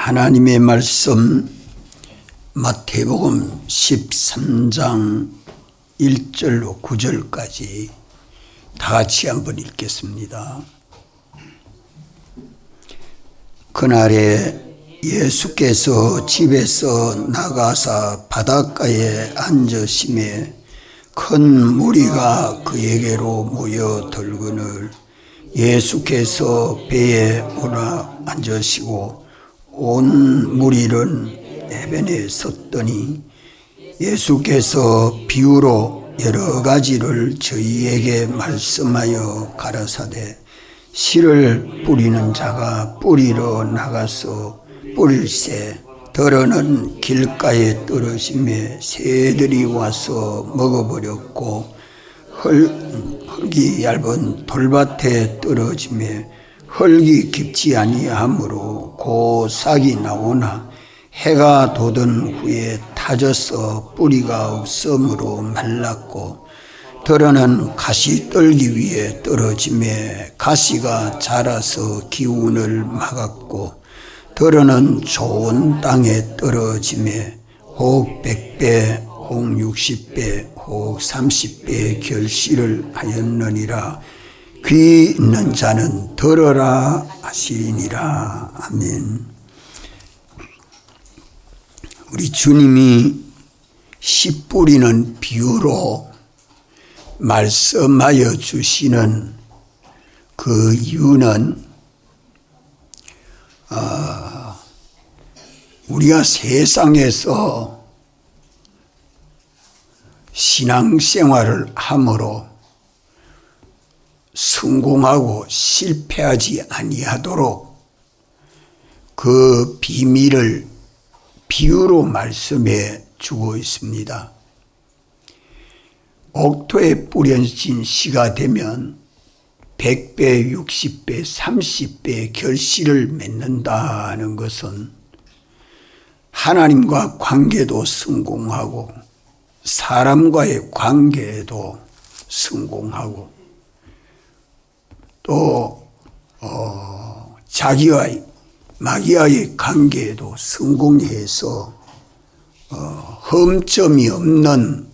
하나님의 말씀 마태복음 13장 1절로 9절까지 다 같이 한번 읽겠습니다. 그날에 예수께서 집에서 나가사 바닷가에 앉으심에 큰 무리가 그에게로 모여들거늘 예수께서 배에 올라앉으시고 온 무리는 해변에 섰더니 예수께서 비유로 여러 가지를 저희에게 말씀하여 가라사대 씨를 뿌리는 자가 뿌리러 나가서 뿌릴새 더러는 길가에 떨어지매 새들이 와서 먹어버렸고 흙이 얇은 돌밭에 떨어지매 흙이 깊지 아니하므로 곧 싹이 나오나 해가 돋은 후에 타져서 뿌리가 없으므로 말랐고 더러는 가시떨기 위에 떨어지매 가시가 자라서 기운을 막았고 더러는 좋은 땅에 떨어지매 혹 100배, 혹 60배, 혹 30배의 결실을 하였느니라. 귀 있는 자는 들으라 하시니라. 아멘. 우리 주님이 씨 뿌리는 비유로 말씀하여 주시는 그 이유는 우리가 세상에서 신앙생활을 함으로 성공하고 실패하지 아니하도록 그 비밀을 비유로 말씀해 주고 있습니다. 옥토에 뿌려진 씨가 되면 100배, 60배, 30배의 결실을 맺는다는 것은 하나님과 관계도 성공하고 사람과의 관계에도 성공하고 또 자기와의 마귀와의 관계에도 성공해서 흠점이 없는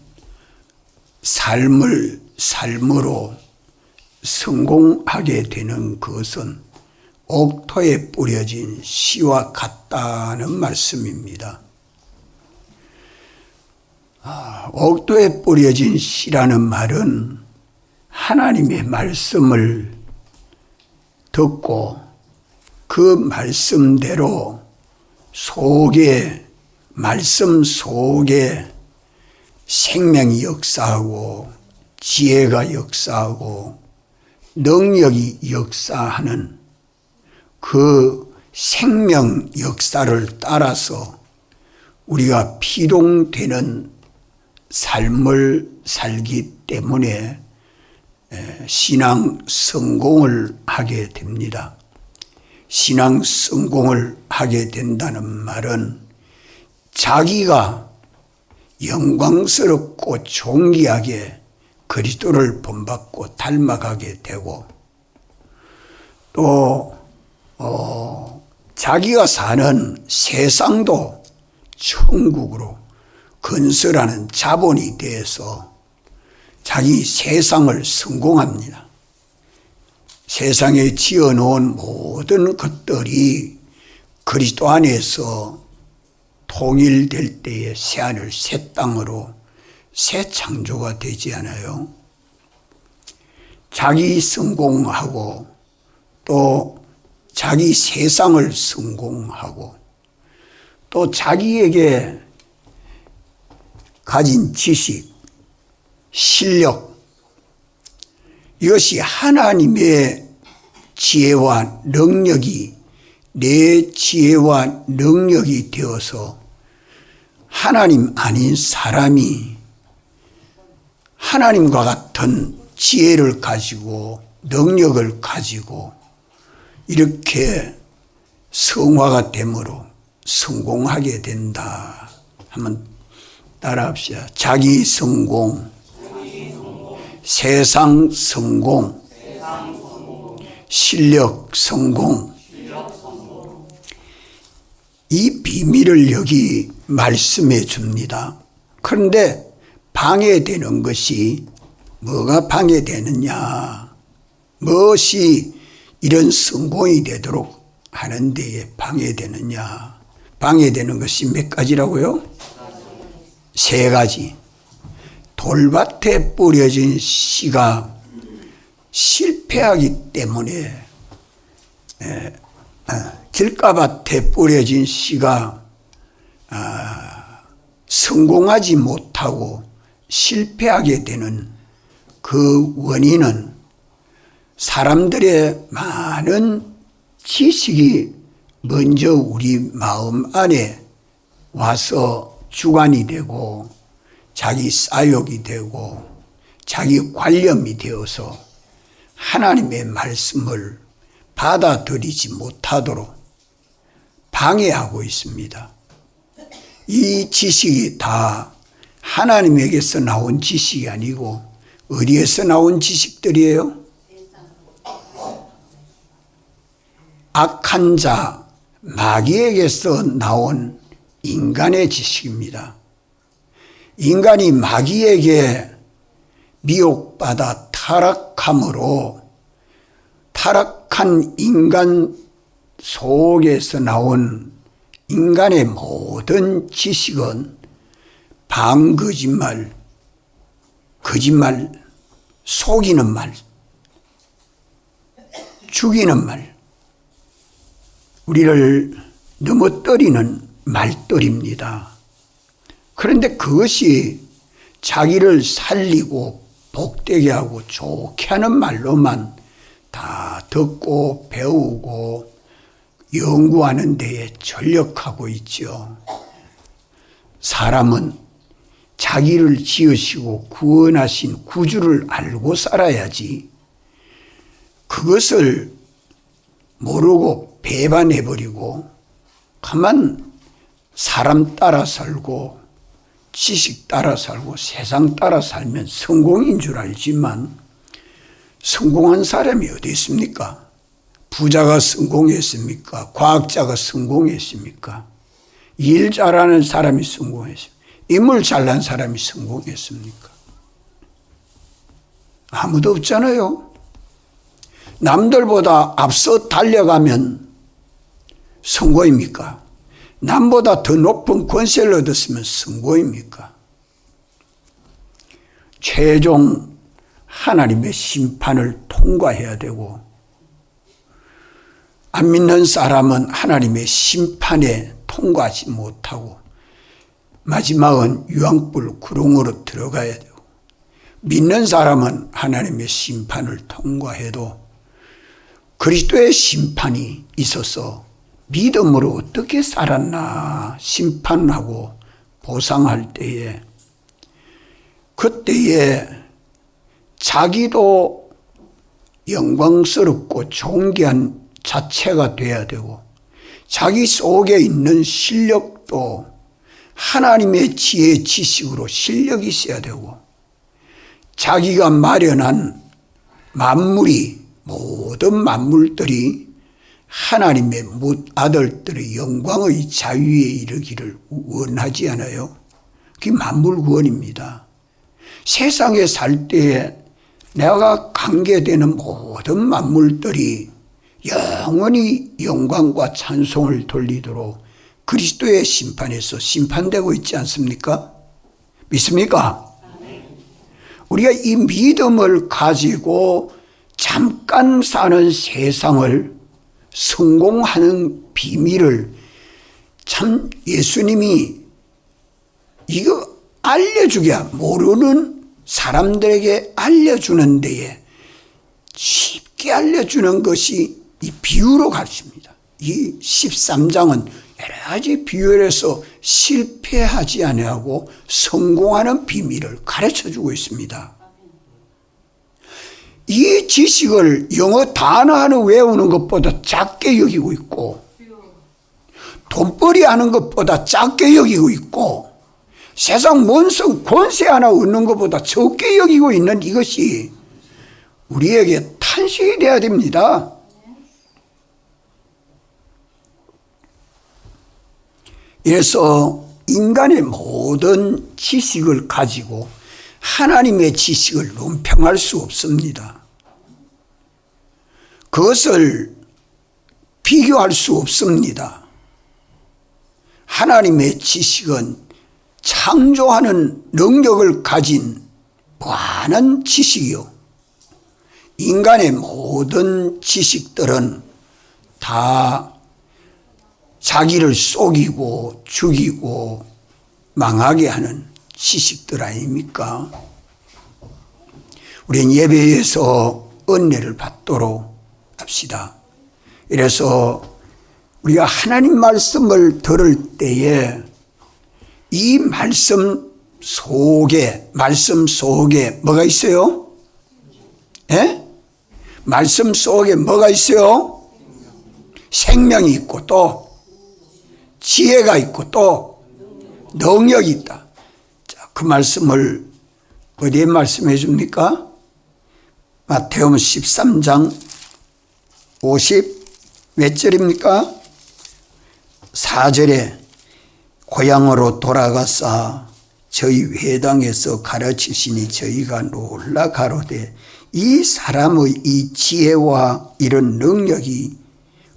삶으로 성공하게 되는 것은 옥토에 뿌려진 씨와 같다는 말씀입니다. 옥토에 뿌려진 씨라는 말은 하나님의 말씀을 듣고 그 말씀대로 말씀 속에 생명이 역사하고 지혜가 역사하고 능력이 역사하는 그 생명 역사를 따라서 우리가 피동되는 삶을 살기 때문에 신앙 성공을 하게 됩니다. 신앙 성공을 하게 된다는 말은 자기가 영광스럽고 존귀하게 그리스도를 본받고 닮아가게 되고 또 자기가 사는 세상도 천국으로 건설하는 자본이 되어서 자기 세상을 성공합니다. 세상에 지어놓은 모든 것들이 그리스도 안에서 통일될 때에 새하늘 새 땅으로 새 창조가 되지 않아요? 자기 성공하고 또 자기 세상을 성공하고 또 자기에게 가진 지식, 실력 이것이 하나님의 지혜와 능력이 내 지혜와 능력이 되어서 하나님 아닌 사람이 하나님과 같은 지혜를 가지고 능력을 가지고 이렇게 성화가 됨으로 성공하게 된다. 한번 따라합시다. 자기 성공, 세상 성공, 실력 성공. 이 비밀을 여기 말씀해 줍니다. 그런데 방해되는 것이 뭐가 방해되느냐? 무엇이 이런 성공이 되도록 하는 데에 방해되느냐? 방해되는 것이 몇 가지라고요? 세 가지. 돌밭에 뿌려진 씨가 실패하기 때문에 길가밭에 뿌려진 씨가 성공하지 못하고 실패하게 되는 그 원인은 사람들의 많은 지식이 먼저 우리 마음 안에 와서 주관이 되고 자기 사욕이 되고 자기 관념이 되어서 하나님의 말씀을 받아들이지 못하도록 방해하고 있습니다. 이 지식이 다 하나님에게서 나온 지식이 아니고 어디에서 나온 지식들이에요? 악한 자, 마귀에게서 나온 인간의 지식입니다. 인간이 마귀에게 미혹받아 타락함으로 타락한 인간 속에서 나온 인간의 모든 지식은 방거짓말, 거짓말, 속이는 말, 죽이는 말, 우리를 넘어뜨리는 말들입니다. 그런데 그것이 자기를 살리고 복되게 하고 좋게 하는 말로만 다 듣고 배우고 연구하는 데에 전력하고 있죠. 사람은 자기를 지으시고 구원하신 구주를 알고 살아야지 그것을 모르고 배반해버리고 가만 사람 따라 살고 지식 따라 살고 세상 따라 살면 성공인 줄 알지만 성공한 사람이 어디 있습니까? 부자가 성공했습니까? 과학자가 성공했습니까? 일 잘하는 사람이 성공했습니까? 인물 잘난 사람이 성공했습니까? 아무도 없잖아요. 남들보다 앞서 달려가면 성공입니까? 남보다 더 높은 권세를 얻었으면 성공입니까? 최종 하나님의 심판을 통과해야 되고 안 믿는 사람은 하나님의 심판에 통과하지 못하고 마지막은 유황불 구렁으로 들어가야 되고 믿는 사람은 하나님의 심판을 통과해도 그리스도의 심판이 있어서 믿음으로 어떻게 살았나 심판하고 보상할 때에 그때에 자기도 영광스럽고 존귀한 자체가 돼야 되고 자기 속에 있는 실력도 하나님의 지혜 지식으로 실력이 있어야 되고 자기가 마련한 만물이 모든 만물들이 하나님의 아들들의 영광의 자유에 이르기를 원하지 않아요? 그게 만물구원입니다. 세상에 살 때에 내가 관계되는 모든 만물들이 영원히 영광과 찬송을 돌리도록 그리스도의 심판에서 심판되고 있지 않습니까? 믿습니까? 우리가 이 믿음을 가지고 잠깐 사는 세상을 성공하는 비밀을 참 예수님이 이거 알려주게 모르는 사람들에게 알려주는 데에 쉽게 알려주는 것이 이 비유로 가르칩니다. 이 13장은 여러 가지 비유에서 실패하지 아니하고 성공하는 비밀을 가르쳐주고 있습니다. 이 지식을 영어 단어 하나 외우는 것보다 작게 여기고 있고 돈벌이 하는 것보다 작게 여기고 있고 세상 mon성 권세 하나 얻는 것보다 적게 여기고 있는 이것이 우리에게 탄식이 돼야 됩니다. 그래서 인간의 모든 지식을 가지고 하나님의 지식을 논평할 수 없습니다. 그것을 비교할 수 없습니다. 하나님의 지식은 창조하는 능력을 가진 무한한 지식이요, 인간의 모든 지식들은 다 자기를 속이고 죽이고 망하게 하는 지식들 아닙니까? 우리는 예배에서 은혜를 받도록 합시다. 이래서 우리가 하나님 말씀을 들을 때에 이 말씀 속에 뭐가 있어요? 예? 말씀 속에 뭐가 있어요? 생명이 있고 또 지혜가 있고 또 능력이 있다. 자, 그 말씀을 어디에 말씀해 줍니까? 마태복음 13장 50 몇 절입니까? 4절에 고향으로 돌아가사 저희 회당에서 가르치시니 저희가 놀라 가로되 이 사람의 이 지혜와 이런 능력이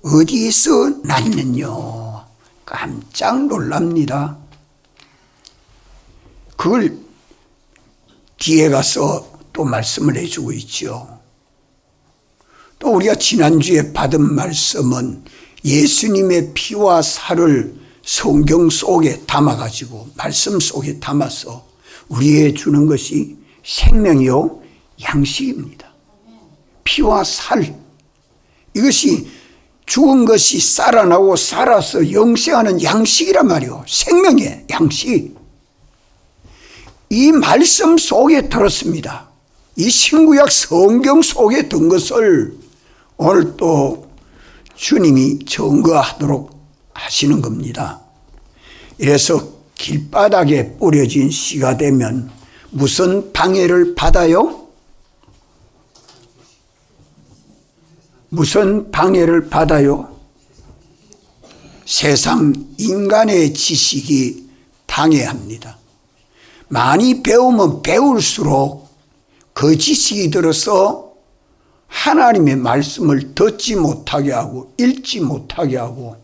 어디서 났느냐. 깜짝 놀랍니다. 그걸 뒤에 가서 또 말씀을 해주고 있죠. 또 우리가 지난주에 받은 말씀은 예수님의 피와 살을 성경 속에 담아가지고 말씀 속에 담아서 우리에게 주는 것이 생명이요 양식입니다. 피와 살, 이것이 죽은 것이 살아나고 살아서 영생하는 양식이란 말이요, 생명의 양식. 이 말씀 속에 들었습니다. 이 신구약 성경 속에 든 것을 오늘 또 주님이 증거하도록 하시는 겁니다. 이래서 길바닥에 뿌려진 씨가 되면 무슨 방해를 받아요? 무슨 방해를 받아요? 세상 인간의 지식이 방해합니다. 많이 배우면 배울수록 그 지식이 들어서 하나님의 말씀을 듣지 못하게 하고 읽지 못하게 하고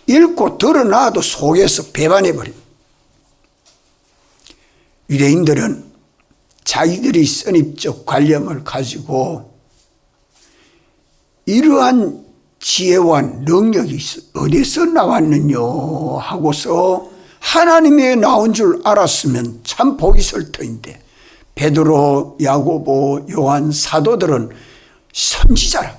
읽고 들어놔도 속에서 배반해버립니다. 유대인들은 자기들이 선입적 관념을 가지고 이러한 지혜와 능력이 어디서 나왔느냐 하고서 하나님의 나온 줄 알았으면 참 복이 있을 터인데, 베드로, 야고보, 요한 사도들은 선지자라.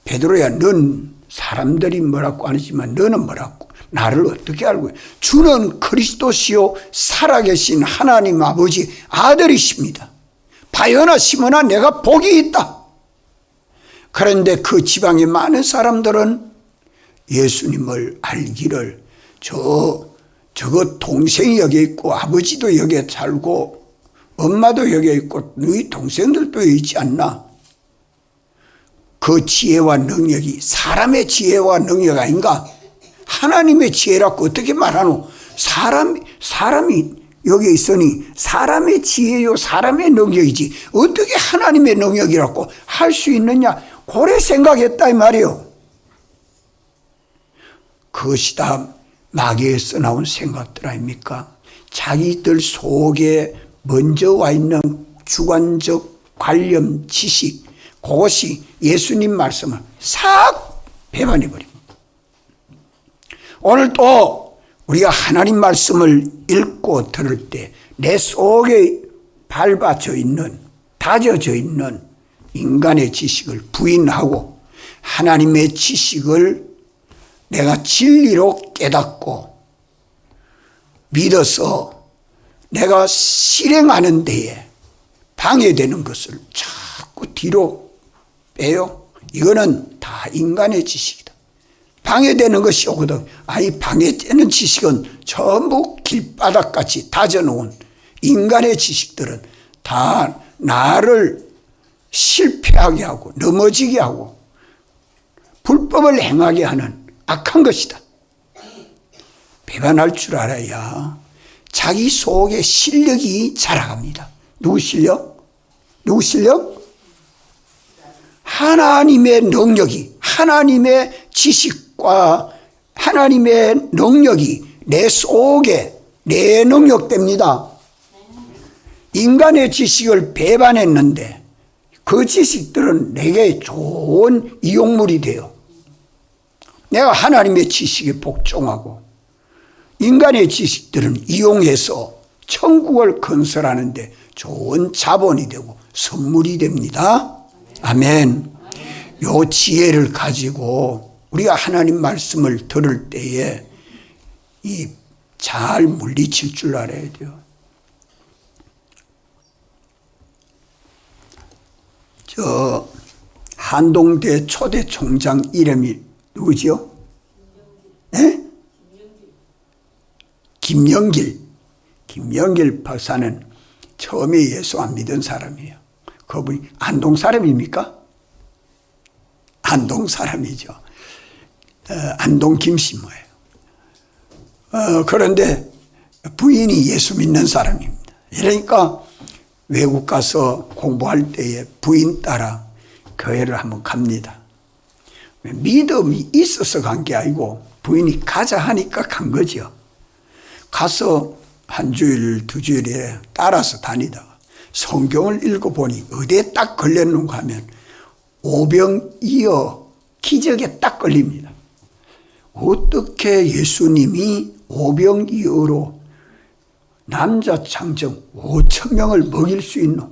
베드로야, 넌 사람들이 뭐라고 하지만 너는 뭐라고, 나를 어떻게 알고, 주는 그리스도시요 살아계신 하나님 아버지 아들이십니다. 바요나 시몬아, 내가 복이 있다. 그런데 그 지방의 많은 사람들은 예수님을 알기를 저거 동생이 여기 있고 아버지도 여기에 살고 엄마도 여기에 있고 너희 동생들도 여기 있지 않나? 그 지혜와 능력이 사람의 지혜와 능력 아닌가? 하나님의 지혜라고 어떻게 말하노? 사람이 여기 있으니 사람의 지혜요 사람의 능력이지 어떻게 하나님의 능력이라고 할 수 있느냐? 고래 생각했다 이 말이요. 그것이 다 마귀에서 나온 생각들 아닙니까? 자기들 속에 먼저 와 있는 주관적 관념 지식, 그것이 예수님 말씀을 싹 배반해버립니다. 오늘 또 우리가 하나님 말씀을 읽고 들을 때 내 속에 밟아져 있는, 다져져 있는 인간의 지식을 부인하고 하나님의 지식을 내가 진리로 깨닫고 믿어서 내가 실행하는 데에 방해되는 것을 자꾸 뒤로 빼요. 이거는 다 인간의 지식이다. 방해되는 것이 오거든. 이 방해되는 지식은 전부 길바닥같이 다져놓은 인간의 지식들은 다 나를 실패하게 하고 넘어지게 하고 불법을 행하게 하는 악한 것이다. 배반할 줄 알아야 자기 속에 실력이 자라갑니다. 누구 실력? 누구 실력? 하나님의 능력이, 하나님의 지식과 하나님의 능력이 내 속에 내 능력됩니다. 인간의 지식을 배반했는데 그 지식들은 내게 좋은 이용물이 돼요. 내가 하나님의 지식에 복종하고 인간의 지식들은 이용해서 천국을 건설하는데 좋은 자본이 되고 선물이 됩니다. 아멘. 요 지혜를 가지고 우리가 하나님 말씀을 들을 때에 이 잘 물리칠 줄 알아야 돼요. 저 한동대 초대 총장 이름이 누구지요? 네? 김영길. 김영길 박사는 처음에 예수 안 믿은 사람이에요. 그분이 안동 사람입니까? 안동 사람이죠. 안동 김씨모예요. 그런데 부인이 예수 믿는 사람입니다. 그러니까 외국 가서 공부할 때에 부인 따라 교회를 한번 갑니다. 믿음이 있어서 간 게 아니고 부인이 가자 하니까 간 거죠. 가서 한 주일, 두 주일에 따라서 다니다가 성경을 읽어보니 어디에 딱 걸렸는가 하면 오병이어 기적에 딱 걸립니다. 어떻게 예수님이 오병이어로 남자 장정 5,000명을 먹일 수 있노?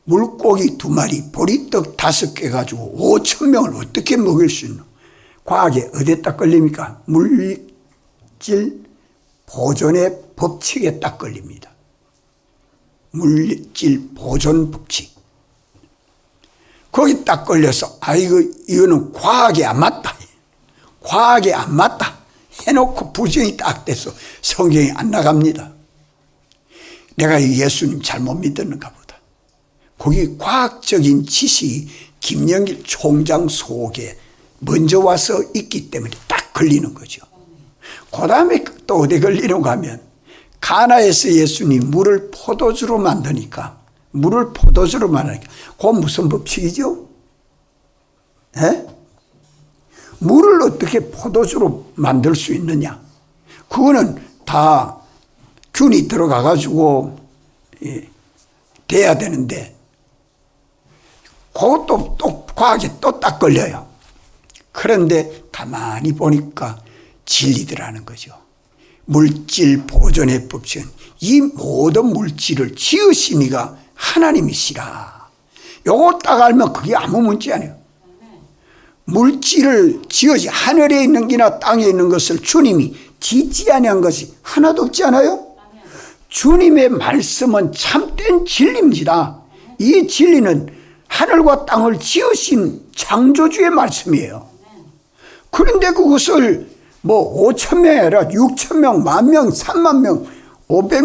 물고기 2마리, 보리떡 5개 가지고 5,000명을 어떻게 먹일 수 있노? 과학에 어디에 딱 걸립니까? 물질 보존의 법칙에 딱 걸립니다. 물질 보존 법칙. 거기 딱 걸려서 아이고 이거는 과학에 안 맞다. 과학에 안 맞다. 해놓고 부정이 딱 돼서 성경이 안 나갑니다. 내가 예수님 잘못 믿었는가 보다. 거기 과학적인 지식이 김영길 총장 속에 먼저 와서 있기 때문에 딱 걸리는 거죠. 그 다음에 또 어디 걸리는가 하면 가나에서 예수님 물을 포도주로 만드니까 그 무슨 법칙이죠? 에? 물을 어떻게 포도주로 만들 수 있느냐? 그거는 다 균이 들어가가지고 돼야 되는데 그것도 또 과학에 또 딱 걸려요. 그런데 가만히 보니까 진리더라는 거죠. 물질 보존의 법칙은 이 모든 물질을 지으신 이가 하나님이시라. 요거 딱 알면 그게 아무 문제 아니에요. 물질을 지어지 하늘에 있는 게나 땅에 있는 것을 주님이 짓지 아니한 것이 하나도 없지 않아요? 주님의 말씀은 참된 진리입니다. 이 진리는 하늘과 땅을 지으신 창조주의 말씀이에요. 그런데 그것을 뭐 5,000명이 아니라 6,000명, 10,000명, 30,000명, 500,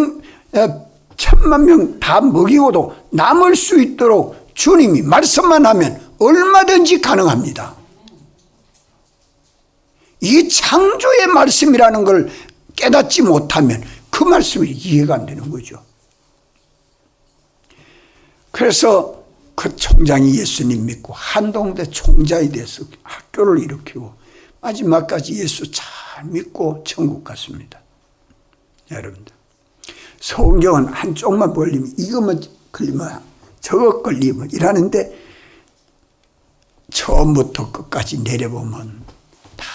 1,000,000명 다 먹이고도 남을 수 있도록 주님이 말씀만 하면 얼마든지 가능합니다. 이 창조의 말씀이라는 걸 깨닫지 못하면 그 말씀이 이해가 안 되는 거죠. 그래서 그 총장이 예수님 믿고 한동대 총장이 돼서 학교를 일으키고 마지막까지 예수 잘 믿고 천국 갔습니다. 여러분들, 성경은 한쪽만 걸리면 이것만 걸리면 저것 걸리면 이러는데 처음부터 끝까지 내려보면 다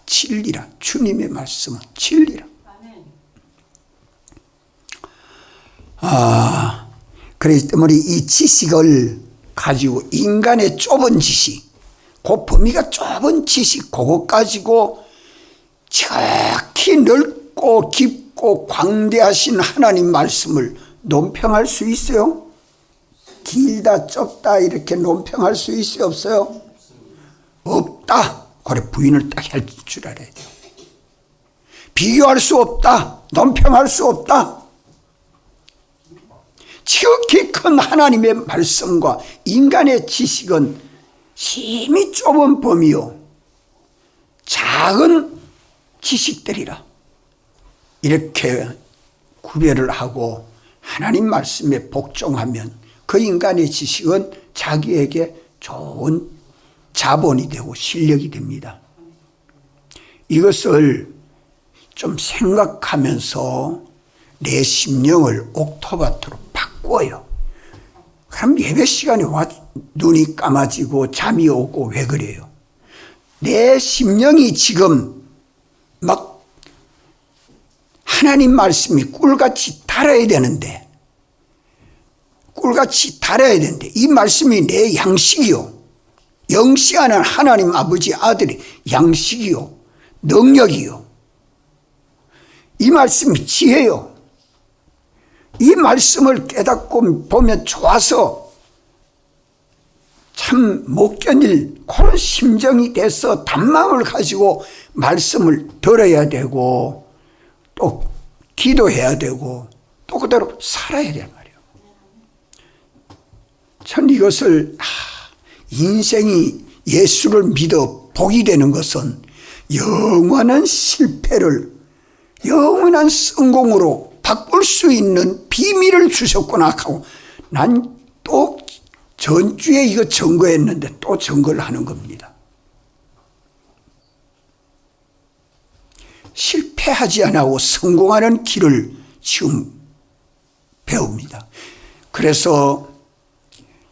진리라. 주님의 말씀은 진리라. 그렇기 때문에 이 지식을 가지고 인간의 좁은 지식, 그 범위가 좁은 지식, 그것 가지고 지극히 넓고 깊고 광대하신 하나님 말씀을 논평할 수 있어요? 길다 좁다 이렇게 논평할 수 있어요? 없어요? 없다. 그래, 부인을 딱 할 줄 알아야 돼요. 비교할 수 없다. 논평할 수 없다. 지극히 큰 하나님의 말씀과 인간의 지식은 심히 좁은 범위요, 작은 지식들이라 이렇게 구별을 하고 하나님 말씀에 복종하면 그 인간의 지식은 자기에게 좋은 자본이 되고 실력이 됩니다. 이것을 좀 생각하면서 내 심령을 옥토밭으로 바꿔요. 그럼 예배 시간에 와 눈이 감아지고 잠이 오고 왜 그래요? 내 심령이 지금 막 하나님 말씀이 꿀같이 달아야 되는데 이 말씀이 내 양식이요, 영시하는 하나님 아버지 아들의 양식이요, 능력이요, 이 말씀이 지혜요. 이 말씀을 깨닫고 보면 좋아서 참 못 견딜 그런 심정이 돼서 단마음을 가지고 말씀을 들어야 되고 또 기도해야 되고 또 그대로 살아야 될 말이에요. 전 이것을 인생이 예수를 믿어 복이 되는 것은 영원한 실패를 영원한 성공으로 바꿀 수 있는 비밀을 주셨구나 하고 난 또 전주에 이거 증거했는데 또 증거를 하는 겁니다. 실패하지 않고 성공하는 길을 지금 배웁니다. 그래서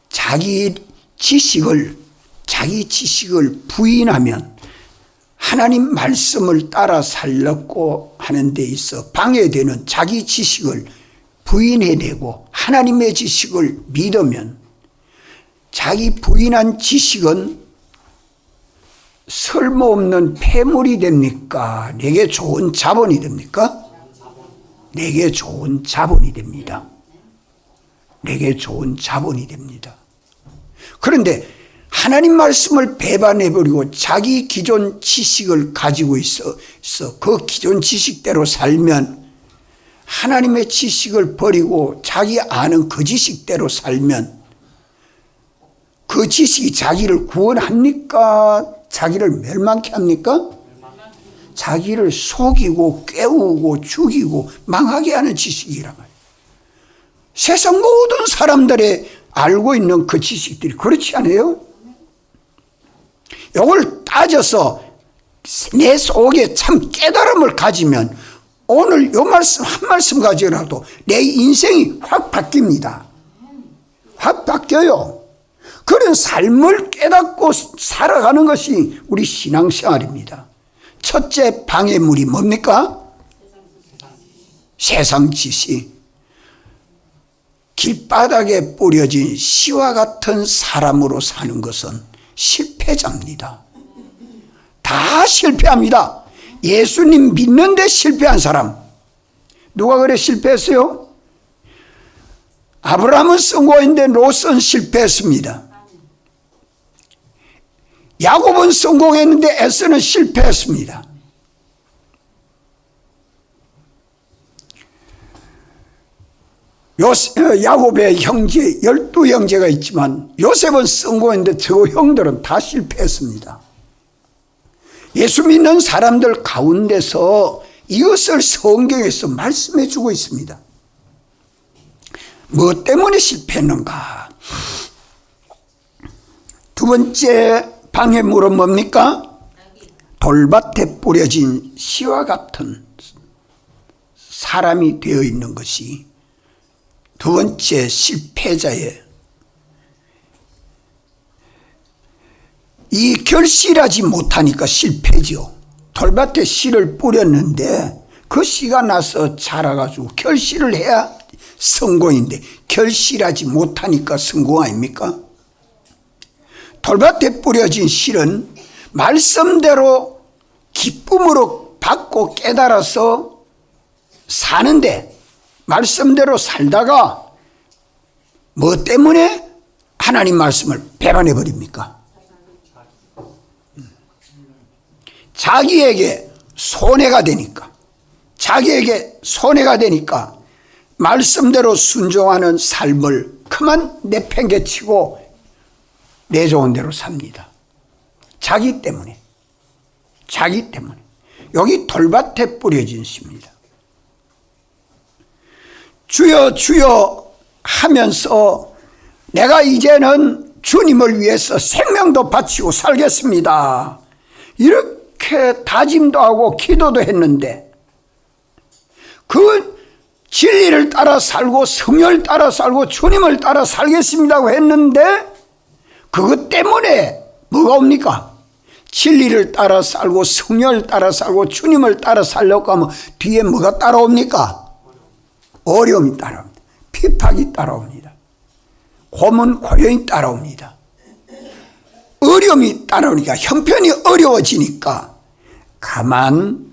자기 지식을 부인하면 하나님 말씀을 따라 살려고 하는 데 있어 방해되는 자기 지식을 부인해내고 하나님의 지식을 믿으면 자기 부인한 지식은 쓸모없는 폐물이 됩니까? 내게 좋은 자본이 됩니까? 내게 좋은 자본이 됩니다. 내게 좋은 자본이 됩니다. 그런데 하나님 말씀을 배반해버리고 자기 기존 지식을 가지고 있어 그 기존 지식대로 살면, 하나님의 지식을 버리고 자기 아는 그 지식대로 살면 그 지식이 자기를 구원합니까? 자기를 멸망케 합니까? 자기를 속이고 깨우고 죽이고 망하게 하는 지식이란 말이에요. 세상 모든 사람들이 알고 있는 그 지식들이 그렇지 않아요? 이걸 따져서 내 속에 참 깨달음을 가지면 오늘 이 말씀 한 말씀 가지고라도 내 인생이 확 바뀝니다. 확 바뀌어요. 그런 삶을 깨닫고 살아가는 것이 우리 신앙생활입니다. 첫째 방해물이 뭡니까? 세상 지식. 길바닥에 뿌려진 씨와 같은 사람으로 사는 것은 실패자입니다. 다 실패합니다. 예수님 믿는데 실패한 사람 누가 그래 실패했어요? 아브라함은 성공했는데 롯은 실패했습니다. 야곱은 성공했는데 에서는 실패했습니다. 야곱의 형제 12형제가 있지만 요셉은 성공했는데 저 형들은 다 실패했습니다. 예수 믿는 사람들 가운데서 이것을 성경에서 말씀해 주고 있습니다. 뭐 때문에 실패했는가? 두 번째 방해물은 뭡니까? 돌밭에 뿌려진 씨와 같은 사람이 되어 있는 것이 두 번째 실패자의 이 결실하지 못하니까 실패죠. 돌밭에 씨를 뿌렸는데 그 씨가 나서 자라가지고 결실을 해야 성공인데 결실하지 못하니까 성공 아닙니까? 돌밭에 뿌려진 씨는 말씀대로 기쁨으로 받고 깨달아서 사는데 말씀대로 살다가 뭐 때문에 하나님 말씀을 배반해 버립니까? 자기에게 손해가 되니까, 자기에게 손해가 되니까 말씀대로 순종하는 삶을 그만 내팽개치고 내 좋은 대로 삽니다. 자기 때문에. 여기 돌밭에 뿌려진 씨입니다. 주여 주여 하면서 내가 이제는 주님을 위해서 생명도 바치고 살겠습니다. 이렇게 다짐도 하고 기도도 했는데 그 진리를 따라 살고 성령을 따라 살고 주님을 따라 살겠습니다고 했는데 그것 때문에 뭐가 옵니까? 진리를 따라 살고 성령을 따라 살고 주님을 따라 살려고 하면 뒤에 뭐가 따라옵니까? 어려움이 따라옵니다. 핍박이 따라옵니다. 고문 고용이 따라옵니다. 어려움이 따라오니까 형편이 어려워지니까 가만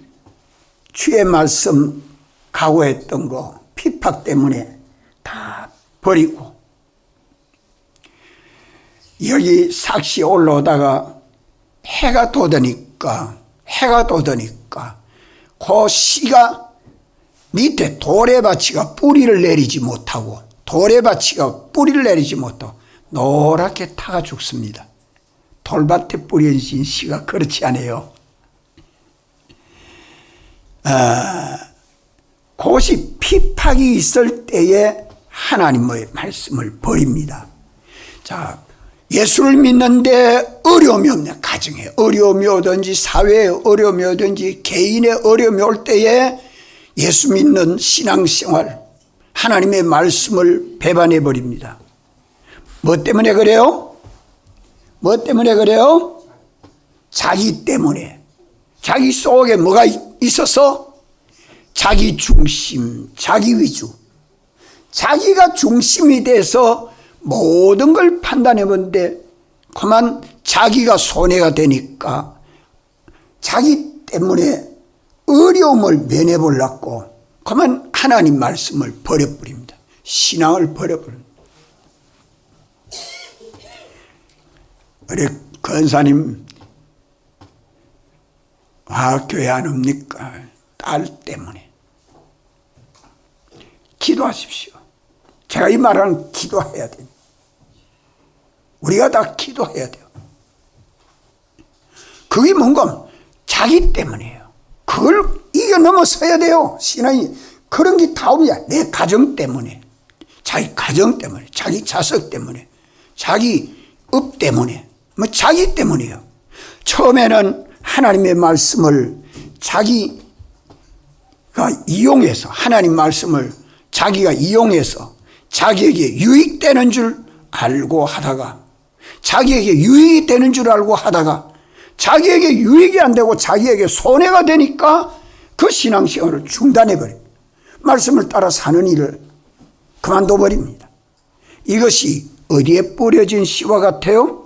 주의 말씀 각오했던 거 핍박 때문에 다 버리고 여기 삭시 올라오다가 해가 돋으니까 그 씨가 밑에 도래바치가 뿌리를 내리지 못하고 노랗게 타가 죽습니다. 돌밭에 뿌려진 씨가 그렇지 않아요. 그것이 핍박이 있을 때에 하나님의 말씀을 버립니다. 자, 예수를 믿는데 어려움이 없냐? 가정에 어려움이 오든지 사회에 어려움이 오든지 개인의 어려움이 올 때에 예수 믿는 신앙생활 하나님의 말씀을 배반해 버립니다. 뭐 때문에 그래요? 자기 때문에. 자기 속에 뭐가 있어서? 자기 중심, 자기 위주. 자기가 중심이 돼서 모든 걸 판단해 보는데 그만 자기가 손해가 되니까 자기 때문에 어려움을 면해 보려고 그만 하나님 말씀을 버려버립니다. 신앙을 버려버립니다. 우리 권사님 교회 안 옵니까? 딸 때문에. 기도하십시오. 제가 이 말은 기도해야 돼요. 우리가 다 기도해야 돼요. 그게 뭔가 자기 때문이에요. 그걸 이겨넘어서야 돼요. 신앙이 그런 게 다 없냐. 내 가정 때문에, 자기 가정 때문에, 자기 자식 때문에, 자기 업 때문에, 뭐 자기 때문이에요. 처음에는 하나님의 말씀을 자기가 이용해서 하나님 말씀을 자기가 이용해서 자기에게 유익되는 줄 알고 하다가 자기에게 유익이 되는 줄 알고 하다가 자기에게 유익이 안 되고 자기에게 손해가 되니까 그 신앙생활을 중단해버립니다. 말씀을 따라 사는 일을 그만둬버립니다. 이것이 어디에 뿌려진 씨와 같아요?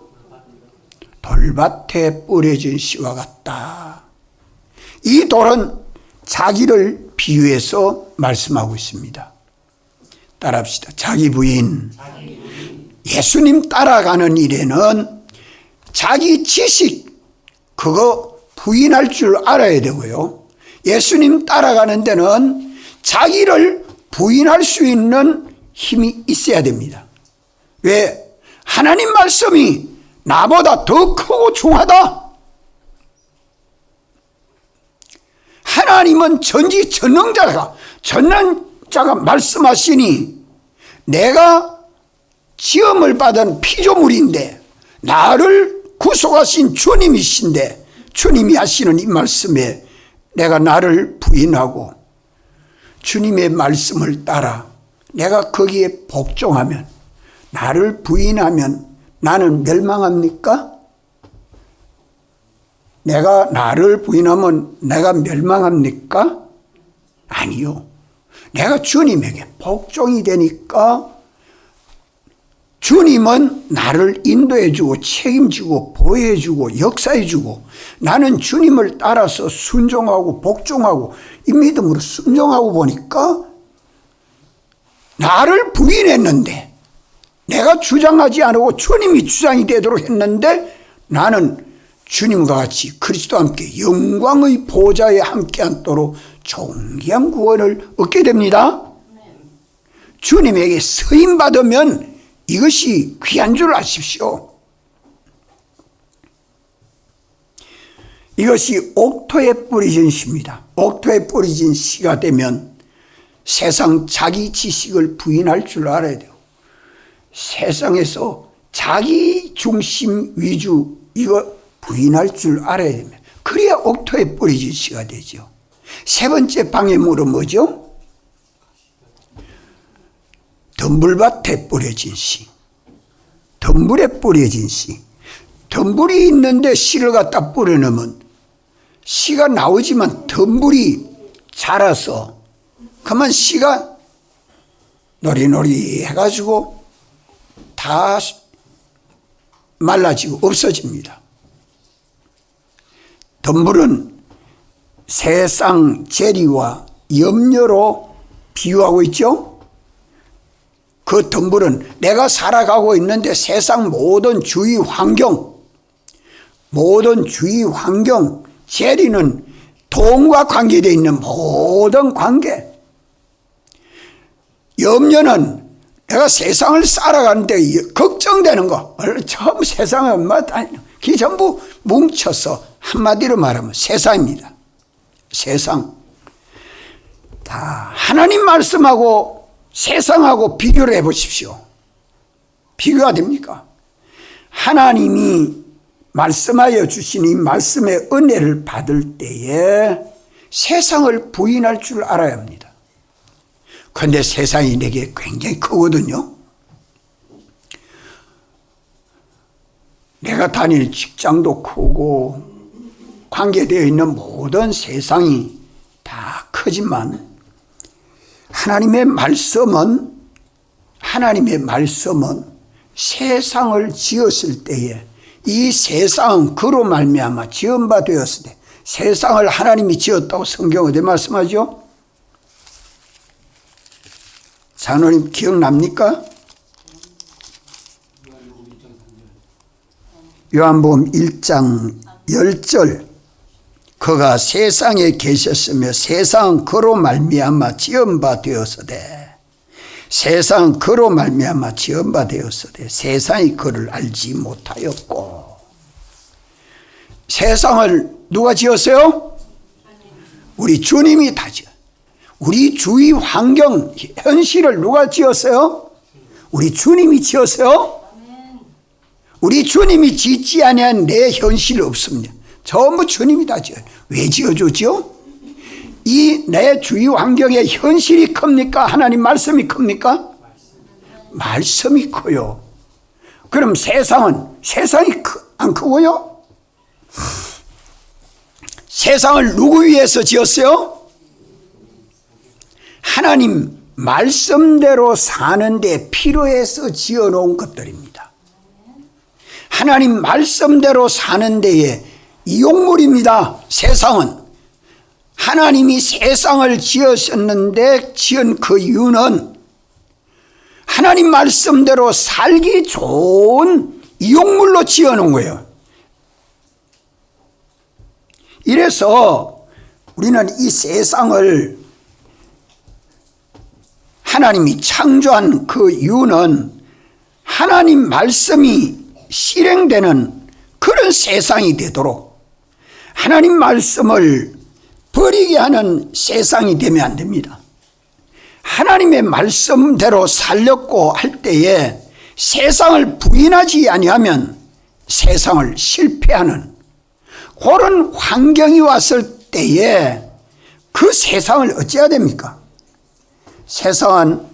돌밭에 뿌려진 씨와 같다. 이 돌은 자기를 비유해서 말씀하고 있습니다. 따라합시다. 자기 부인. 예수님 따라가는 일에는 자기 지식 그거 부인할 줄 알아야 되고요. 예수님 따라가는 데는 자기를 부인할 수 있는 힘이 있어야 됩니다. 왜? 하나님 말씀이 나보다 더 크고 중하다. 하나님은 전지전능자가 말씀하시니 내가 지음을 받은 피조물인데 나를 구속하신 주님이신데 주님이 하시는 이 말씀에 내가 나를 부인하고 주님의 말씀을 따라 내가 거기에 복종하면 나를 부인하면 나는 멸망합니까? 내가 나를 부인하면 내가 멸망합니까? 아니요. 내가 주님에게 복종이 되니까 주님은 나를 인도해주고 책임지고 보호해주고 역사해주고 나는 주님을 따라서 순종하고 복종하고 이 믿음으로 순종하고 보니까 나를 부인했는데 내가 주장하지 않고 주님이 주장이 되도록 했는데 나는 주님과 같이 그리스도와 함께 영광의 보좌에 함께 앉도록 존귀한 구원을 얻게 됩니다. 주님에게 서임받으면 이것이 귀한 줄 아십시오. 이것이 옥토에 뿌려진 시입니다. 옥토에 뿌려진 시가 되면 세상 자기 지식을 부인할 줄 알아야 돼요. 세상에서 자기 중심 위주 이거 부인할 줄 알아야 됩니다. 그래야 옥토에 뿌려진 시가 되죠. 세 번째 방해물은 뭐죠? 덤불밭에 뿌려진 시. 덤불에 뿌려진 시. 덤불이 있는데 씨를 갖다 뿌려놓으면 씨가 나오지만 덤불이 자라서 그만 씨가 노리노리 해가지고 다 말라지고 없어집니다. 덤불은 세상 재리와 염려로 비유하고 있죠. 그 덤불은 내가 살아가고 있는데 세상 모든 주위 환경, 재리는 돈과 관계되어 있는 모든 관계, 염려는 내가 세상을 살아가는데 걱정되는 거, 처음 세상에 얼마 다니는 게 전부 뭉쳐서 한마디로 말하면 세상입니다. 세상. 다 하나님 말씀하고 세상하고 비교를 해보십시오. 비교가 됩니까? 하나님이 말씀하여 주신 이 말씀의 은혜를 받을 때에 세상을 부인할 줄 알아야 합니다. 그런데 세상이 내게 굉장히 크거든요. 내가 다니는 직장도 크고 관계되어 있는 모든 세상이 다 크지만 하나님의 말씀은 세상을 지었을 때에 이 세상은 그로 말미암아 지은 바 되었을 때 세상을 하나님이 지었다고 성경 어디 말씀하죠? 장로님 기억납니까? 요한복음 1장 10절 그가 세상에 계셨으며 세상은 그로 말미암아 지은 바 되었으되 세상은 그로 말미암아 지은 바 되었으되 세상이 그를 알지 못하였고. 세상을 누가 지었어요? 우리 주님이 다 지었어요. 우리 주위 환경 현실을 누가 지었어요? 우리 주님이 지었어요. 우리 주님이 짓지 아니한 내 현실이 없습니다. 전부 주님이 다 지어요. 왜 지어주죠? 이 내 주위 환경의 현실이 큽니까? 하나님 말씀이 큽니까? 말씀이 커요. 그럼 세상이 안 크고요? 세상을 누구 위해서 지었어요? 하나님 말씀대로 사는 데 필요해서 지어놓은 것들입니다. 하나님 말씀대로 사는 데에 이용물입니다. 세상은. 하나님이 세상을 지으셨는데 지은 그 이유는 하나님 말씀대로 살기 좋은 이용물로 지어놓은 거예요. 이래서 우리는 이 세상을 하나님이 창조한 그 이유는 하나님 말씀이 실행되는 그런 세상이 되도록 하나님 말씀을 버리게 하는 세상이 되면 안 됩니다. 하나님의 말씀대로 살려고 할 때에 세상을 부인하지 아니하면 세상을 실패하는 그런 환경이 왔을 때에 그 세상을 어찌해야 됩니까? 세상은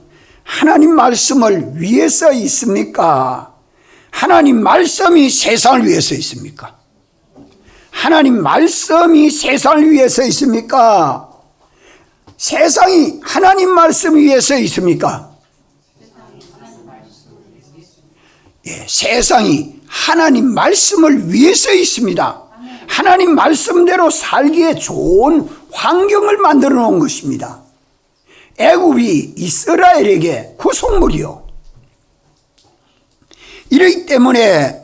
하나님 말씀을 위해서 있습니까? 하나님 말씀이 세상을 위해서 있습니까? 하나님 말씀이 세상을 위해서 있습니까? 세상이 하나님 말씀 위해서 있습니까? 예, 세상이 하나님 말씀을 위해서 있습니다. 하나님 말씀대로 살기에 좋은 환경을 만들어 놓은 것입니다. 애굽이 이스라엘에게 구속물이요. 이러기 때문에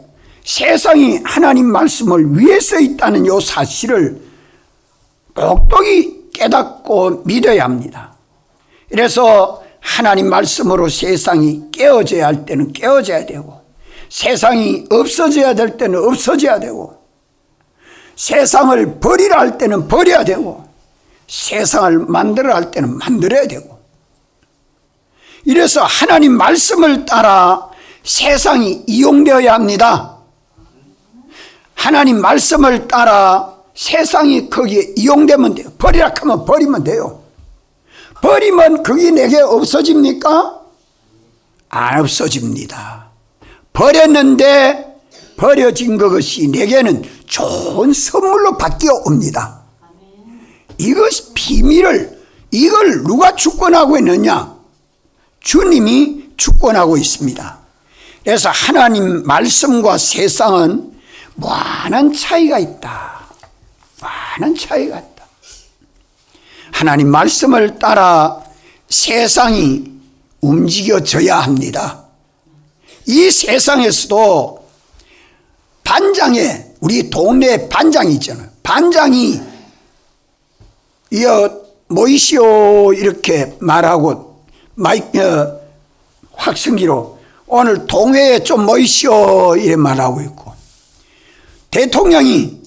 세상이 하나님 말씀을 위해서 있다는 이 사실을 똑똑히 깨닫고 믿어야 합니다. 그래서 하나님 말씀으로 세상이 깨어져야 할 때는 깨어져야 되고 세상이 없어져야 될 때는 없어져야 되고 세상을 버리라 할 때는 버려야 되고 세상을 만들어야 할 때는 만들어야 되고, 이래서 하나님 말씀을 따라 세상이 이용되어야 합니다. 하나님 말씀을 따라 세상이 거기에 이용되면 돼요. 버리라 하면 버리면 돼요. 버리면 그게 내게 없어집니까? 안 없어집니다. 버렸는데 버려진 그것이 내게는 좋은 선물로 바뀌어 옵니다. 이것 비밀을, 이걸 누가 주권하고 있느냐? 주님이 주권하고 있습니다. 그래서 하나님 말씀과 세상은 무한한 차이가 있다. 무한한 차이가 있다. 하나님 말씀을 따라 세상이 움직여져야 합니다. 이 세상에서도 반장에, 우리 동네 반장이 있잖아요. 반장이 모이시오 이렇게 말하고 확성기로 오늘 동회에 좀 모이시오 이렇게 말하고 있고, 대통령이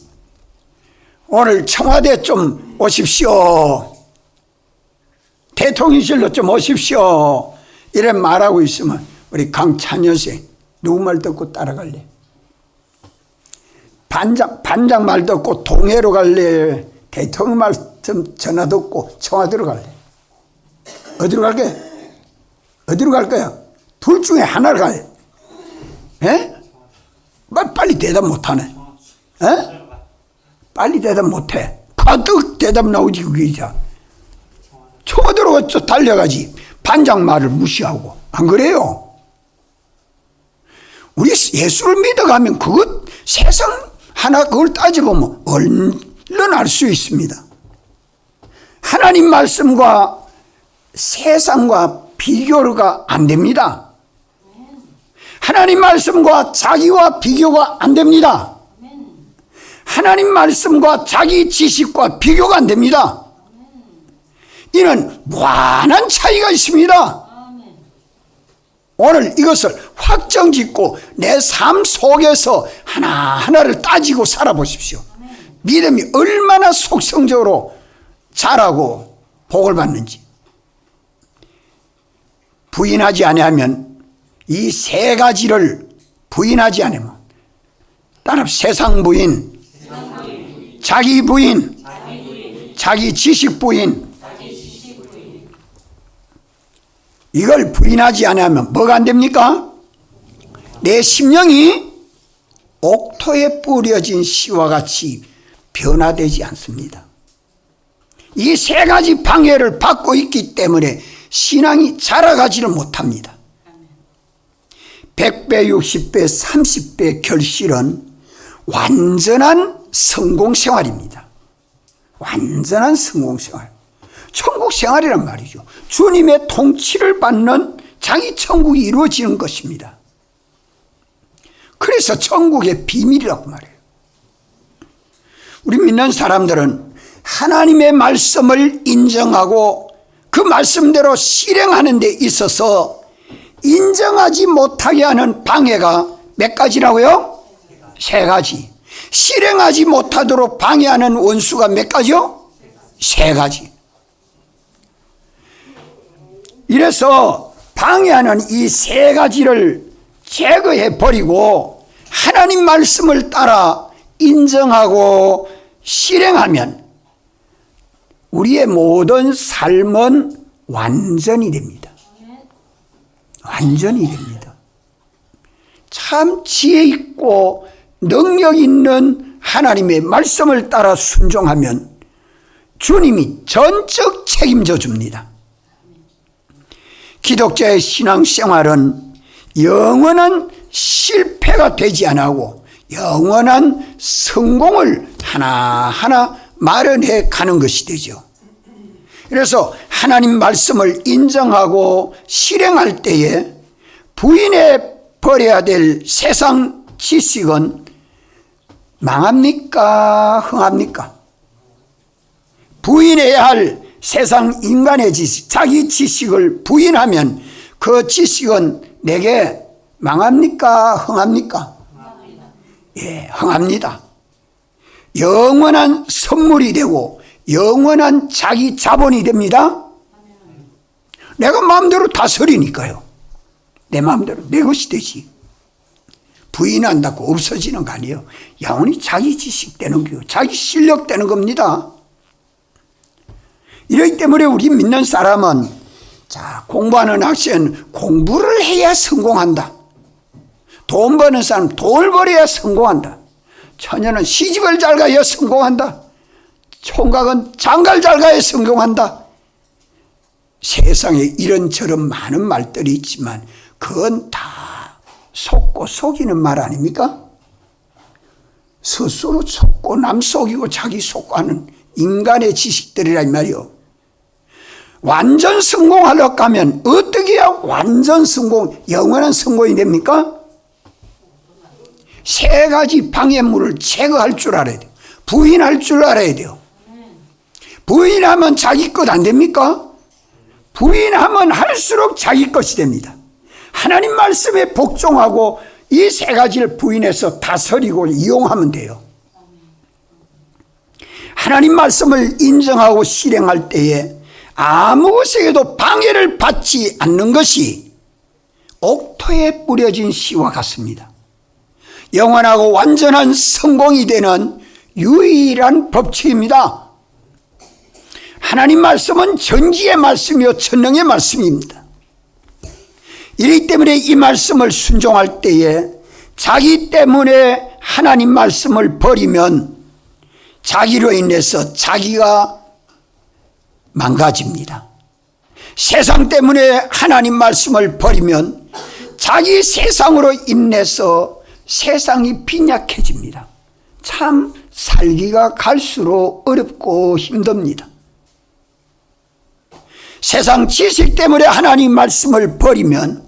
오늘 청와대 좀 오십시오, 대통령실로 좀 오십시오 이래 말하고 있으면 우리 강찬여생 누구 말 듣고 따라갈래? 반장 말 듣고 동해로 갈래? 대통령 말 전화 듣고 청와대로 갈래? 어디로 갈게? 어디로 갈 거야? 둘 중에 하나를 가야. 예? 빨리 대답 못하네. 예? 빨리 대답 못해. 가득 대답 나오지 그게. 청와대로 어쩌 달려가지. 반장 말을 무시하고. 안 그래요? 우리 예수를 믿어가면 그것 세상 하나 그걸 따져보면 얼른 알 수 있습니다. 하나님 말씀과 세상과 비교가 안 됩니다. 하나님 말씀과 자기와 비교가 안 됩니다. 하나님 말씀과 자기 지식과 비교가 안 됩니다. 이는 무한한 차이가 있습니다. 오늘 이것을 확정짓고 내 삶 속에서 하나하나를 따지고 살아보십시오. 믿음이 얼마나 속성적으로 자라고 복을 받는지. 부인하지 아니하면, 이 세 가지를 부인하지 않으면, 따라 세상 부인, 자기 부인, 자기 지식 부인, 이걸 부인하지 않으면 뭐가 안 됩니까? 내 심령이 옥토에 뿌려진 씨와 같이 변화되지 않습니다. 이 세 가지 방해를 받고 있기 때문에 신앙이 자라가지를 못합니다. 100배, 60배, 30배 결실은 완전한 성공생활입니다. 완전한 성공생활. 천국 생활이란 말이죠. 주님의 통치를 받는 자기 천국이 이루어지는 것입니다. 그래서 천국의 비밀이라고 말해요. 우리 믿는 사람들은 하나님의 말씀을 인정하고 그 말씀대로 실행하는 데 있어서 인정하지 못하게 하는 방해가 몇 가지라고요? 세 가지. 실행하지 못하도록 방해하는 원수가 몇 가지요? 세 가지. 이래서 방해하는 이 세 가지를 제거해 버리고 하나님 말씀을 따라 인정하고 실행하면 우리의 모든 삶은 완전히 됩니다. 완전히 됩니다. 참 지혜 있고 능력 있는 하나님의 말씀을 따라 순종하면 주님이 전적 책임져 줍니다. 기독자의 신앙생활은 영원한 실패가 되지 않고 영원한 성공을 하나하나 마련해 가는 것이 되죠. 그래서 하나님 말씀을 인정하고 실행할 때에 부인해 버려야 될 세상 지식은 망합니까? 흥합니까? 부인해야 할 세상 인간의 지식, 자기 지식을 부인하면 그 지식은 내게 망합니까? 흥합니까? 예, 흥합니다. 영원한 선물이 되고 영원한 자기 자본이 됩니다. 내가 마음대로 다스리니까요. 내 마음대로 내 것이 되지. 부인한다고 없어지는 거 아니에요. 영원히 자기 지식 되는 거예요. 자기 실력 되는 겁니다. 이렇기 때문에 우리 믿는 사람은 공부하는 학생은 공부를 해야 성공한다. 돈 버는 사람 돈을 벌어야 성공한다. 처녀는 시집을 잘 가야 성공한다. 총각은 장가를 잘 가야 성공한다. 세상에 이런저런 많은 말들이 있지만 그건 다 속고 속이는 말 아닙니까? 스스로 속고 남 속이고 자기 속고 하는 인간의 지식들이란 말이요. 완전 성공하려고 하면 어떻게 해야 완전 성공, 영원한 성공이 됩니까? 세 가지 방해물을 제거할 줄 알아야 돼요. 부인할 줄 알아야 돼요. 부인하면 자기 것 안 됩니까? 부인하면 할수록 자기 것이 됩니다. 하나님 말씀에 복종하고 이 세 가지를 부인해서 다스리고 이용하면 돼요. 하나님 말씀을 인정하고 실행할 때에 아무 것에게도 방해를 받지 않는 것이 옥토에 뿌려진 씨와 같습니다. 영원하고 완전한 성공이 되는 유일한 법칙입니다. 하나님 말씀은 전지의 말씀이요 천능의 말씀입니다. 이렇기 때문에 이 말씀을 순종할 때에 자기 때문에 하나님 말씀을 버리면 자기로 인해서 자기가 망가집니다. 세상 때문에 하나님 말씀을 버리면 자기 세상으로 인해서 세상이 빈약해집니다. 참 살기가 갈수록 어렵고 힘듭니다. 세상 지식 때문에 하나님 말씀을 버리면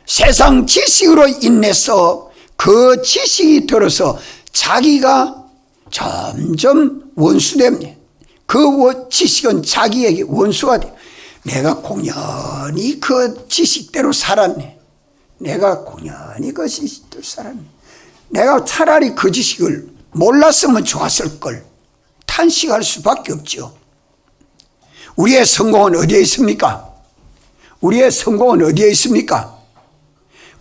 세상 지식으로 인해서 그 지식이 들어서 자기가 점점 원수됩니다. 그 지식은 자기에게 원수가 돼요. 내가 공연히 그 지식대로 살았네. 내가 공연히 그 지식대로 살았네. 내가 차라리 그 지식을 몰랐으면 좋았을 걸 탄식할 수밖에 없죠. 우리의 성공은 어디에 있습니까? 우리의 성공은 어디에 있습니까?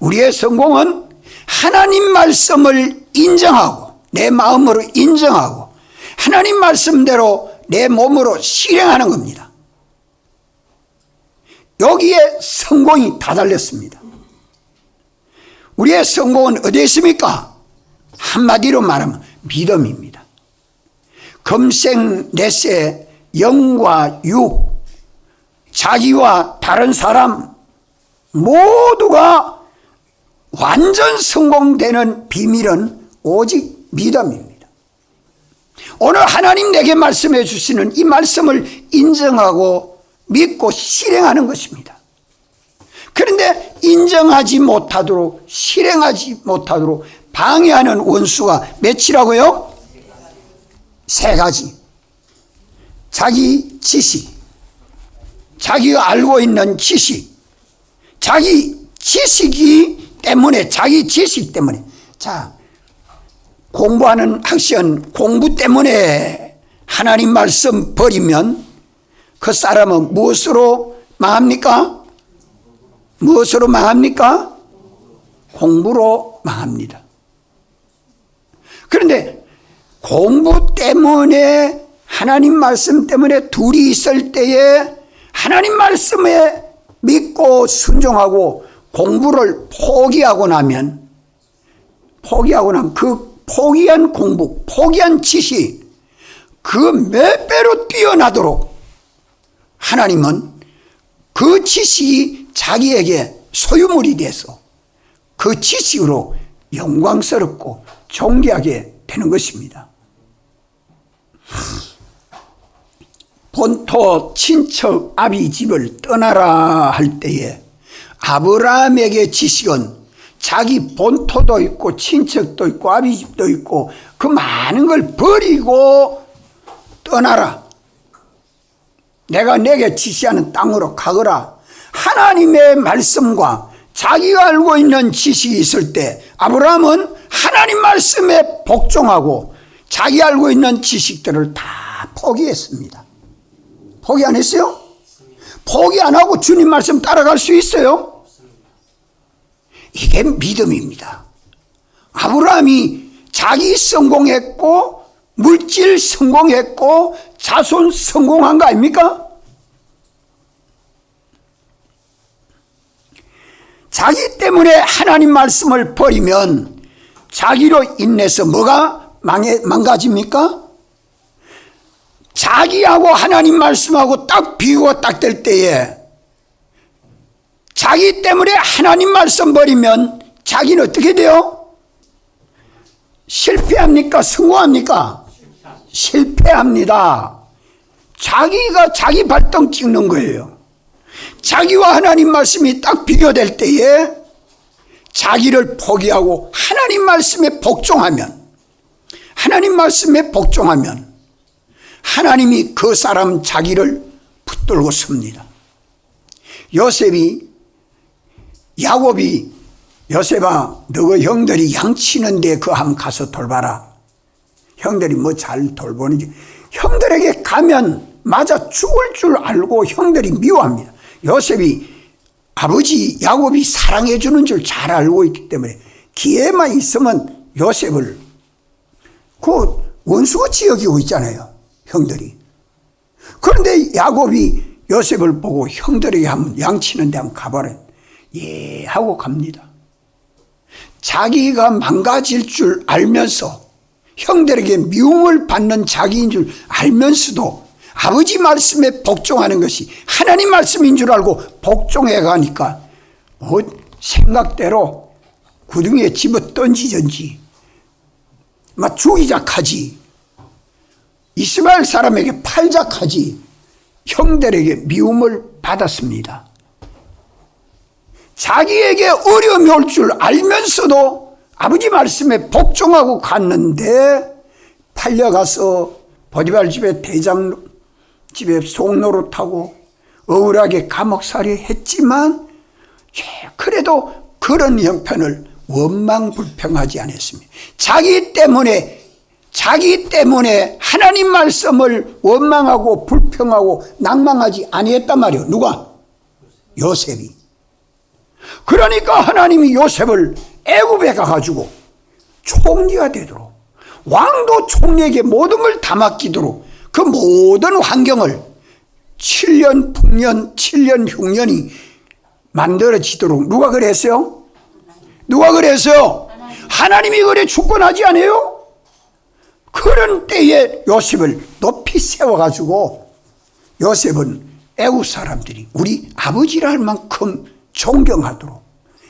우리의 성공은 하나님 말씀을 인정하고 내 마음으로 인정하고 하나님 말씀대로 내 몸으로 실행하는 겁니다. 여기에 성공이 다 달렸습니다. 우리의 성공은 어디에 있습니까? 한마디로 말하면 믿음입니다. 금생내세 영과 육, 자기와 다른 사람 모두가 완전 성공되는 비밀은 오직 믿음입니다. 오늘 하나님 내게 말씀해 주시는 이 말씀을 인정하고 믿고 실행하는 것입니다. 그런데 인정하지 못하도록 실행하지 못하도록 방해하는 원수가 몇이라고요? 세 가지. 자기 지식, 자기가 알고 있는 지식, 자기 지식이 때문에, 자기 지식 때문에. 자, 공부하는 학생 공부 때문에 하나님 말씀 버리면 그 사람은 무엇으로 망합니까? 무엇으로 망합니까? 공부로 망합니다. 그런데 공부 때문에 하나님 말씀 때문에 둘이 있을 때에 하나님 말씀에 믿고 순종하고 공부를 포기하고 나면 그 포기한 공부, 포기한 지식 그 몇 배로 뛰어나도록 하나님은 그 지식이 자기에게 소유물이 돼서 그 지식으로 영광스럽고 존귀하게 되는 것입니다. 본토 친척 아비 집을 떠나라 할 때에 아브라함에게 지식은 자기 본토도 있고 친척도 있고 아비 집도 있고 그 많은 걸 버리고 떠나라. 내가 내게 지시하는 땅으로 가거라. 하나님의 말씀과 자기가 알고 있는 지식이 있을 때 아브라함은 하나님 말씀에 복종하고 자기 알고 있는 지식들을 다 포기했습니다. 포기 안 했어요? 포기 안 하고 주님 말씀 따라갈 수 있어요? 이게 믿음입니다. 아브라함이 자기 성공했고 물질 성공했고 자손 성공한 거 아닙니까? 자기 때문에 하나님 말씀을 버리면 자기로 인해서 뭐가 망가집니까? 자기하고 하나님 말씀하고 딱 비교가 딱 될 때에 자기 때문에 하나님 말씀 버리면 자기는 어떻게 돼요? 실패합니까? 성공합니까? 실패합니다. 자기가 자기 발등 찍는 거예요. 자기와 하나님 말씀이 딱 비교될 때에 자기를 포기하고 하나님 말씀에 복종하면 하나님이 그 사람 자기를 붙들고 섭니다. 야곱이 요셉아 너가 형들이 양치는데 그거 한번 가서 돌봐라. 형들이 뭐 잘 돌보는지. 형들에게 가면 맞아 죽을 줄 알고 형들이 미워합니다. 요셉이 아버지 야곱이 사랑해 주는 줄 잘 알고 있기 때문에 기회만 있으면 요셉을 그 원수같이 여기고 있잖아요. 형들이. 그런데 야곱이 요셉을 보고 형들에게 한번 양치는데 한번 가봐라. 예 하고 갑니다. 자기가 망가질 줄 알면서 형들에게 미움을 받는 자기인 줄 알면서도 아버지 말씀에 복종하는 것이 하나님 말씀인 줄 알고 복종해 가니까 생각대로 구덩이에 집어 던지든지 막 죽이자하지 이스라엘 사람에게 팔자하지 형들에게 미움을 받았습니다. 자기에게 어려움이 올 줄 알면서도 아버지 말씀에 복종하고 갔는데 팔려가서 보디발 집에 대장 집에 송노릇하고 억울하게 감옥살이 했지만 그래도 그런 형편을 원망불평하지 않았습니다. 자기 때문에 하나님 말씀을 원망하고 불평하고 낭망하지 아니했단 말이에요. 누가? 요셉이. 그러니까 하나님이 요셉을 애굽에 가가지고 총리가 되도록 왕도 총리에게 모든 걸 다 맡기도록 그 모든 환경을 7년 풍년 7년 흉년이 만들어지도록 누가 그랬어요? 누가 그랬어요? 하나님이 그래 주권하지 않아요? 그런 때에 요셉을 높이 세워가지고 요셉은 애국 사람들이 우리 아버지라 할 만큼 존경하도록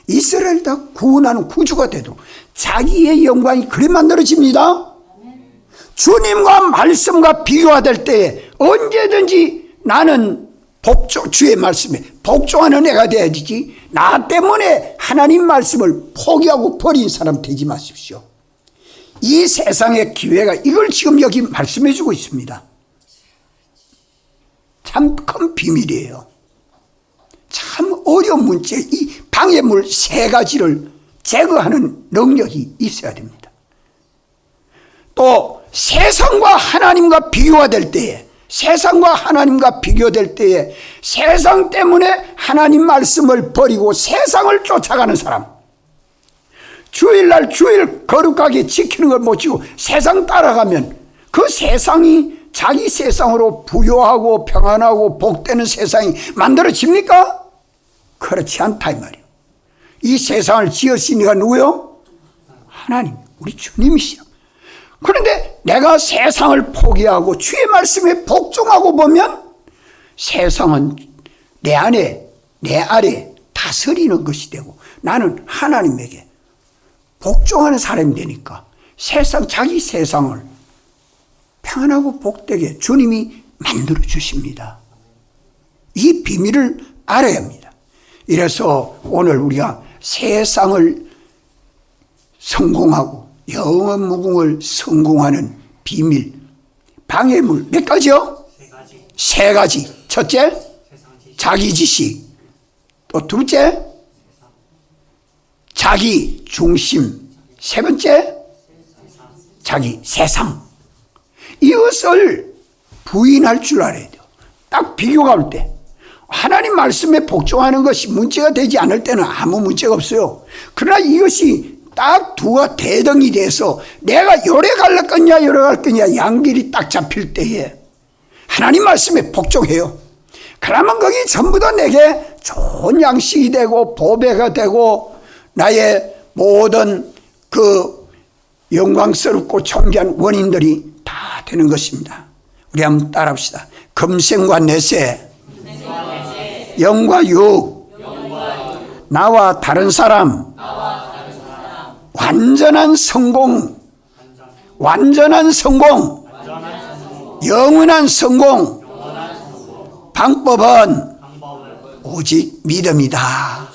이스라엘 다 구원하는 구주가 되도록 자기의 영광이 그리 만들어집니다. 주님과 말씀과 비교가 될 때에 언제든지 나는 주의 말씀에 복종하는 애가 되어야지 나 때문에 하나님 말씀을 포기하고 버린 사람 되지 마십시오. 이 세상의 기회가 이걸 지금 여기 말씀해 주고 있습니다. 참 큰 비밀이에요. 참 어려운 문제, 이 방해물 3가지를 제거하는 능력이 있어야 됩니다. 또 세상과 하나님과 비교가 될 때에 세상 때문에 하나님 말씀을 버리고 세상을 쫓아가는 사람, 주일날 주일 거룩하게 지키는 걸 못 지키고 세상 따라가면 그 세상이 자기 세상으로 부요하고 평안하고 복되는 세상이 만들어집니까? 그렇지 않다 이 말이에요. 이 세상을 지으시니가 누구요? 하나님, 우리 주님이시요. 그런데 내가 세상을 포기하고 주의 말씀에 복종하고 보면 세상은 내 아래 다스리는 것이 되고 나는 하나님에게 복종하는 사람이 되니까 자기 세상을 평안하고 복되게 주님이 만들어 주십니다. 이 비밀을 알아야 합니다. 이래서 오늘 우리가 세상을 성공하고 영원무궁을 성공하는 비밀, 방해물 몇 가지요? 3가지. 첫째, 자기지식. 또 둘째, 자기 중심. 3번째, 자기 세상. 이것을 부인할 줄 알아야 돼요. 딱 비교가 올 때. 하나님 말씀에 복종하는 것이 문제가 되지 않을 때는 아무 문제가 없어요. 그러나 이것이 딱 두가 대등이 돼서 내가 요래 갈라 거냐 요래 갈 거냐 양길이 딱 잡힐 때에 하나님 말씀에 복종해요. 그러면 거기 전부 다 내게 좋은 양식이 되고 보배가 되고 나의 모든 그 영광스럽고 존귀한 원인들이 다 되는 것입니다. 우리 한번 따라합시다. 금생과 내세, 영과 육, 나와 다른 사람, 완전한 성공, 완전한 성공, 영원한 성공, 방법은 오직 믿음이다.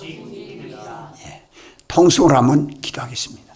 통속을 한번 기도하겠습니다.